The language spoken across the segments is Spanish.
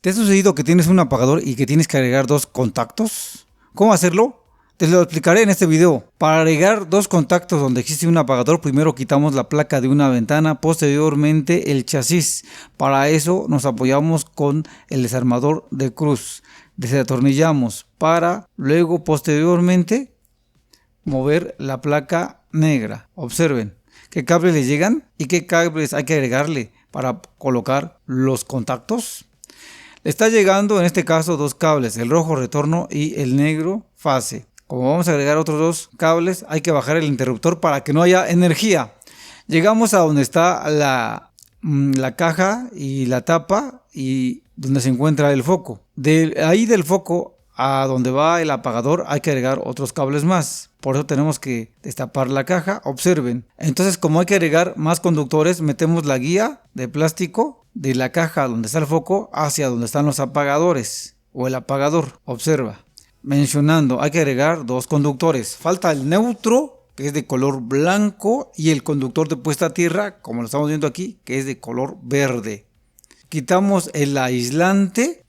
¿Te ha sucedido que tienes un apagador y que tienes que agregar dos contactos? ¿Cómo hacerlo? Te lo explicaré en este video. Para agregar dos contactos donde existe un apagador, primero quitamos la placa de una ventana, posteriormente el chasis. Para eso nos apoyamos con el desarmador de cruz. Desatornillamos para luego posteriormente mover la placa negra. Observen qué cables le llegan y qué cables hay que agregarle para colocar los contactos. Le está llegando en este caso dos cables, el rojo retorno y el negro fase. Como vamos a agregar otros dos cables, hay que bajar el interruptor para que no haya energía. Llegamos a donde está la caja y la tapa y donde se encuentra el foco. De ahí del foco a donde va el apagador hay que agregar otros cables más. Por eso tenemos que destapar la caja. Observen. Entonces, como hay que agregar más conductores, metemos la guía de plástico de la caja donde está el foco hacia donde están los apagadores o el apagador. Observa. Mencionando, hay que agregar dos conductores. Falta el neutro, que es de color blanco, y el conductor de puesta a tierra, como lo estamos viendo aquí, que es de color verde. Quitamos el aislante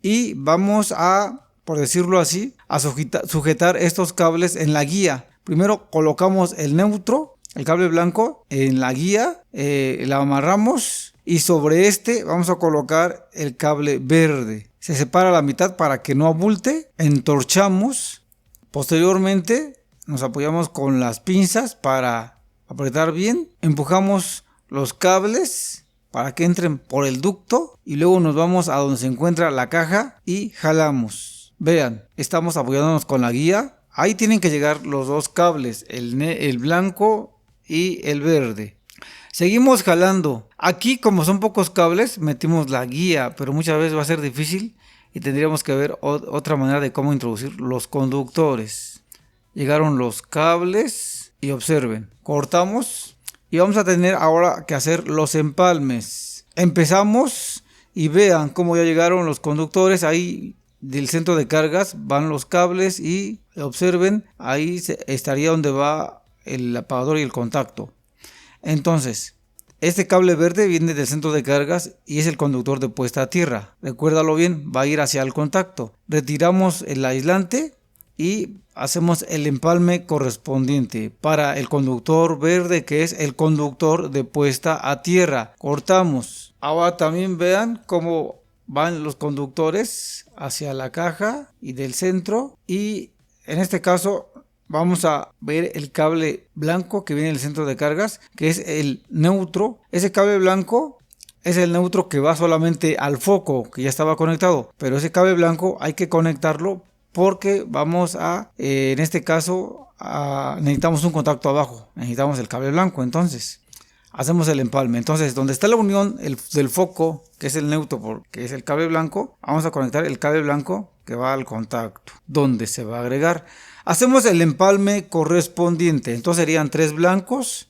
y vamos a, por decirlo así, a sujetar estos cables en la guía. Primero colocamos el neutro, el cable blanco, en la guía, la amarramos y sobre este vamos a colocar el cable verde. Se separa a la mitad para que no abulte, entorchamos, posteriormente nos apoyamos con las pinzas para apretar bien, empujamos los cables para que entren por el ducto y luego nos vamos a donde se encuentra la caja y jalamos. Vean, estamos apoyándonos con la guía, ahí tienen que llegar los dos cables, el blanco y el verde. Seguimos jalando. Aquí, como son pocos cables, metimos la guía, pero muchas veces va a ser difícil y tendríamos que ver otra manera de cómo introducir los conductores. Llegaron los cables y observen, cortamos y vamos a tener ahora que hacer los empalmes. Empezamos y vean cómo ya llegaron los conductores. Ahí del centro de cargas van los cables y observen, ahí estaría donde va el apagador y el contacto. Entonces, este cable verde viene del centro de cargas y es el conductor de puesta a tierra. Recuérdalo bien, va a ir hacia el contacto. Retiramos el aislante y hacemos el empalme correspondiente para el conductor verde, que es el conductor de puesta a tierra. Cortamos. Ahora también vean cómo van los conductores hacia la caja y del centro, y en este caso vamos a ver el cable blanco que viene del centro de cargas, que es el neutro. Ese cable blanco es el neutro que va solamente al foco, que ya estaba conectado. Pero ese cable blanco hay que conectarlo porque vamos a, en este caso, necesitamos un contacto abajo. Necesitamos el cable blanco, entonces hacemos el empalme. Entonces, donde está la unión del foco, que es el neutro, que es el cable blanco, vamos a conectar el cable blanco que va al contacto, donde se va a agregar. Hacemos el empalme correspondiente. Entonces serían tres blancos,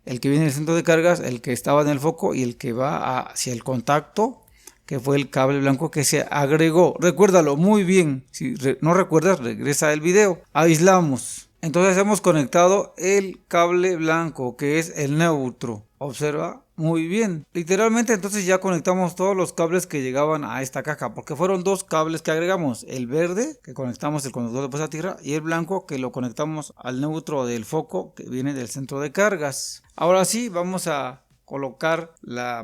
el que viene del centro de cargas, el que estaba en el foco y el que va hacia el contacto, que fue el cable blanco que se agregó. Recuérdalo muy bien. Si no recuerdas, regresa el video. Aislamos. Entonces hemos conectado el cable blanco, que es el neutro. Observa muy bien. Literalmente entonces ya conectamos todos los cables que llegaban a esta caja, porque fueron dos cables que agregamos. El verde, que conectamos el conductor de puesta a tierra, y el blanco, que lo conectamos al neutro del foco, que viene del centro de cargas. Ahora sí, vamos a colocar la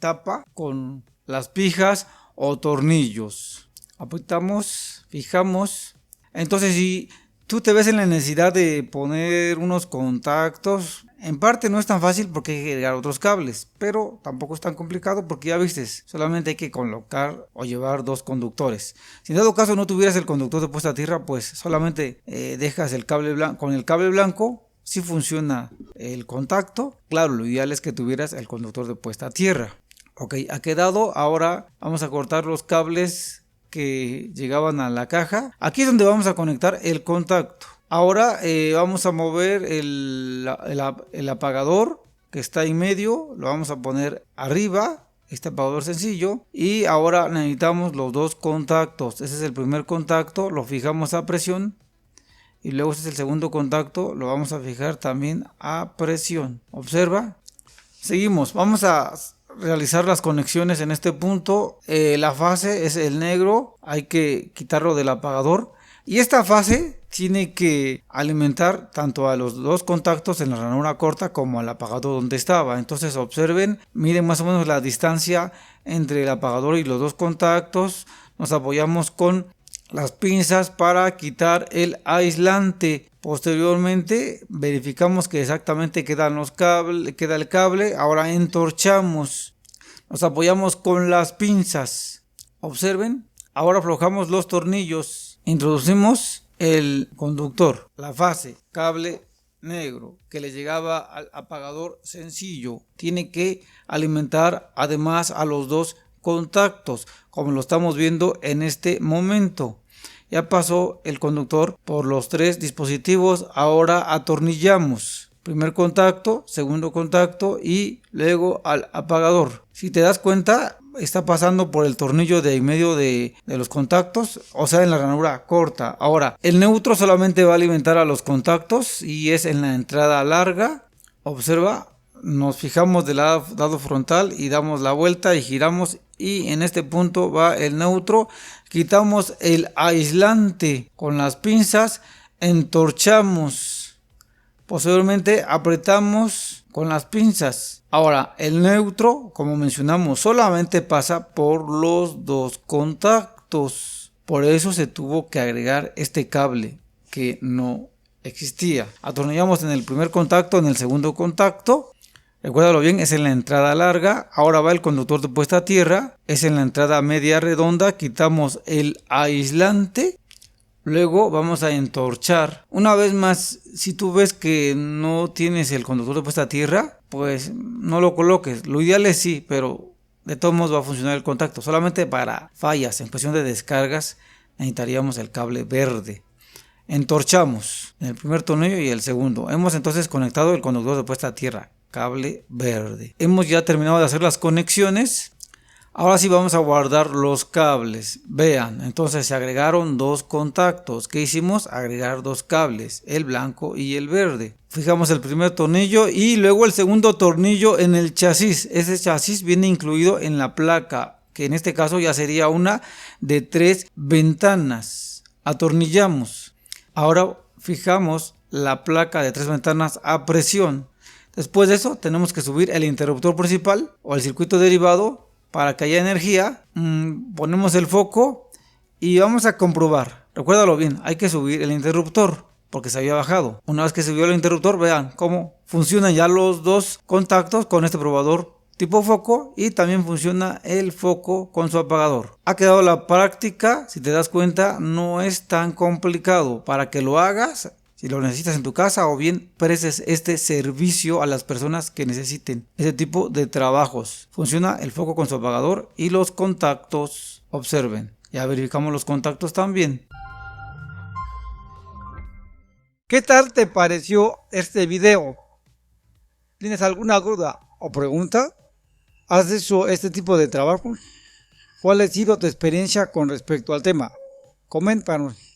tapa con las pijas o tornillos. Apretamos, fijamos. Entonces, si tú te ves en la necesidad de poner unos contactos, en parte no es tan fácil porque hay que agregar otros cables, pero tampoco es tan complicado porque ya viste, solamente hay que colocar o llevar dos conductores. Si en dado caso no tuvieras el conductor de puesta a tierra, pues solamente dejas el cable blanco. Con el cable blanco sí funciona el contacto. Claro, lo ideal es que tuvieras el conductor de puesta a tierra. Ok, ha quedado. Ahora vamos a cortar los cables que llegaban a la caja. Aquí es donde vamos a conectar el contacto. Ahora vamos a mover el apagador que está en medio, lo vamos a poner arriba, este apagador sencillo, y ahora necesitamos los dos contactos. Ese es el primer contacto, lo fijamos a presión, y luego este es el segundo contacto, lo vamos a fijar también a presión. Observa, seguimos, vamos a realizar las conexiones en este punto. La fase es el negro, hay que quitarlo del apagador. Y esta fase tiene que alimentar tanto a los dos contactos en la ranura corta como al apagador donde estaba. Entonces observen, miren más o menos la distancia entre el apagador y los dos contactos. Nos apoyamos con las pinzas para quitar el aislante. Posteriormente verificamos que exactamente queda el cable. Ahora entorchamos. Nos apoyamos con las pinzas. Observen. Ahora aflojamos los tornillos. Introducimos el conductor, la fase, cable negro que le llegaba al apagador sencillo. Tiene que alimentar además a los dos contactos, como lo estamos viendo en este momento. Ya pasó el conductor por los tres dispositivos. Ahora atornillamos. Primer contacto, segundo contacto y luego al apagador. Si te das cuenta, está pasando por el tornillo de en medio de los contactos, o sea, en la ranura corta. Ahora, el neutro solamente va a alimentar a los contactos y es en la entrada larga. Observa, nos fijamos del lado frontal y damos la vuelta y giramos, y en este punto va el neutro. Quitamos el aislante con las pinzas, entorchamos. Posteriormente apretamos con las pinzas. Ahora el neutro, como mencionamos, solamente pasa por los dos contactos. Por eso se tuvo que agregar este cable que no existía. Atornillamos en el primer contacto, en el segundo contacto. Recuérdalo bien, es en la entrada larga. Ahora va el conductor de puesta a tierra. Es en la entrada media redonda. Quitamos el aislante. Luego vamos a entorchar. Una vez más, si tú ves que no tienes el conductor de puesta a tierra, pues no lo coloques. Lo ideal es sí, pero de todos modos va a funcionar el contacto. Solamente para fallas, en cuestión de descargas, necesitaríamos el cable verde. Entorchamos en el primer tornillo y el segundo. Hemos entonces conectado el conductor de puesta a tierra, cable verde. Hemos ya terminado de hacer las conexiones. Ahora sí vamos a guardar los cables. Vean, entonces se agregaron dos contactos. ¿Qué hicimos? Agregar dos cables, el blanco y el verde. Fijamos el primer tornillo y luego el segundo tornillo en el chasis. Ese chasis viene incluido en la placa, que en este caso ya sería una de 3 ventanas. Atornillamos. Ahora fijamos la placa de 3 ventanas a presión. Después de eso tenemos que subir el interruptor principal o el circuito derivado para que haya energía. Ponemos el foco y vamos a comprobar. Recuérdalo bien, hay que subir el interruptor porque se había bajado. Una vez que subió el interruptor, vean cómo funcionan ya los dos contactos con este probador tipo foco, y también funciona el foco con su apagador. Ha quedado la práctica. Si te das cuenta, no es tan complicado. Para que lo hagas, si lo necesitas en tu casa, o bien prestes este servicio a las personas que necesiten ese tipo de trabajos. Funciona el foco con su apagador y los contactos. Observen. Ya verificamos los contactos también. ¿Qué tal te pareció este video? ¿Tienes alguna duda o pregunta? ¿Has hecho este tipo de trabajo? ¿Cuál ha sido tu experiencia con respecto al tema? Coméntanos.